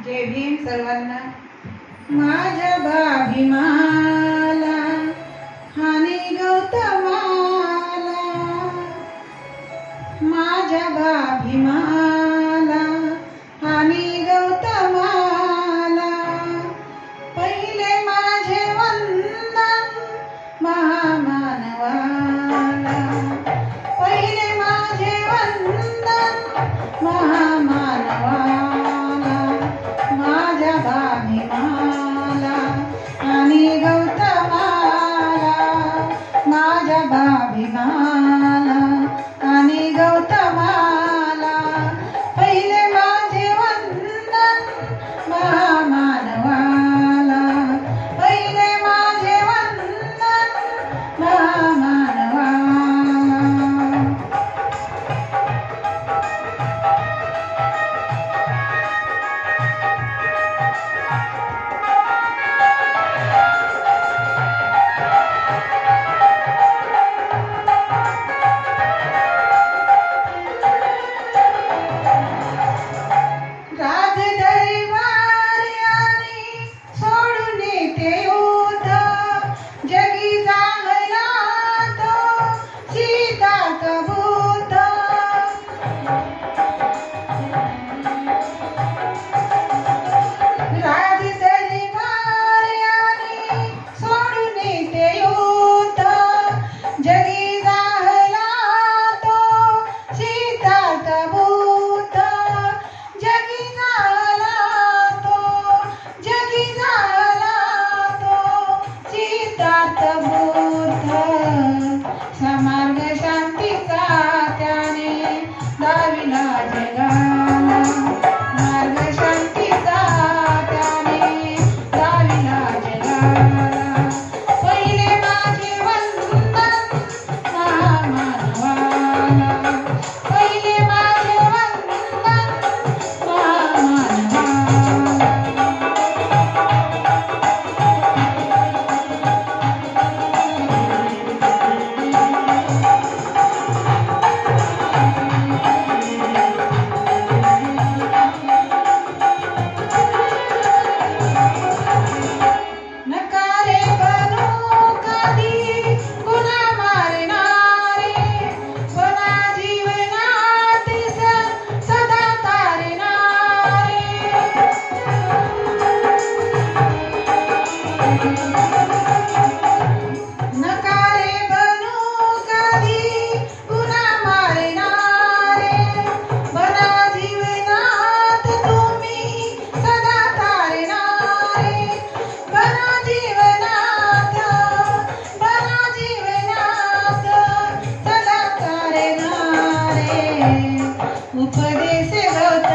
जय भीम सर्वांना. माझ्या भाभीमाला हानी गौतमाला, माझ्या भाभीमाला हानी गौतमाला, पहिले माझे वंदन महामानवाला, पहिले माझे वंदन महामानवाला, माझ्या भाभीमाला आणि गौतमाला, माझ्या भाभीमाला आणि गौतमाला, पहिले माझे वंदन महामानवाला, पहिले माझे वंदन महामानवाला. मार्ग शांतीचा त्याने दाविला जगाला, मार्ग शांतीचा त्याने दाविला जगाला, पहिले माझे वंदन महामानवाला, पहिले माझे वंदन महामानवाला. नकारे बनू कधी पुन्हा मारणारे, बना जीवनात तुम्ही सदा तारणारे, बना जीवनात सदा तारणारे, उपदेश गौतम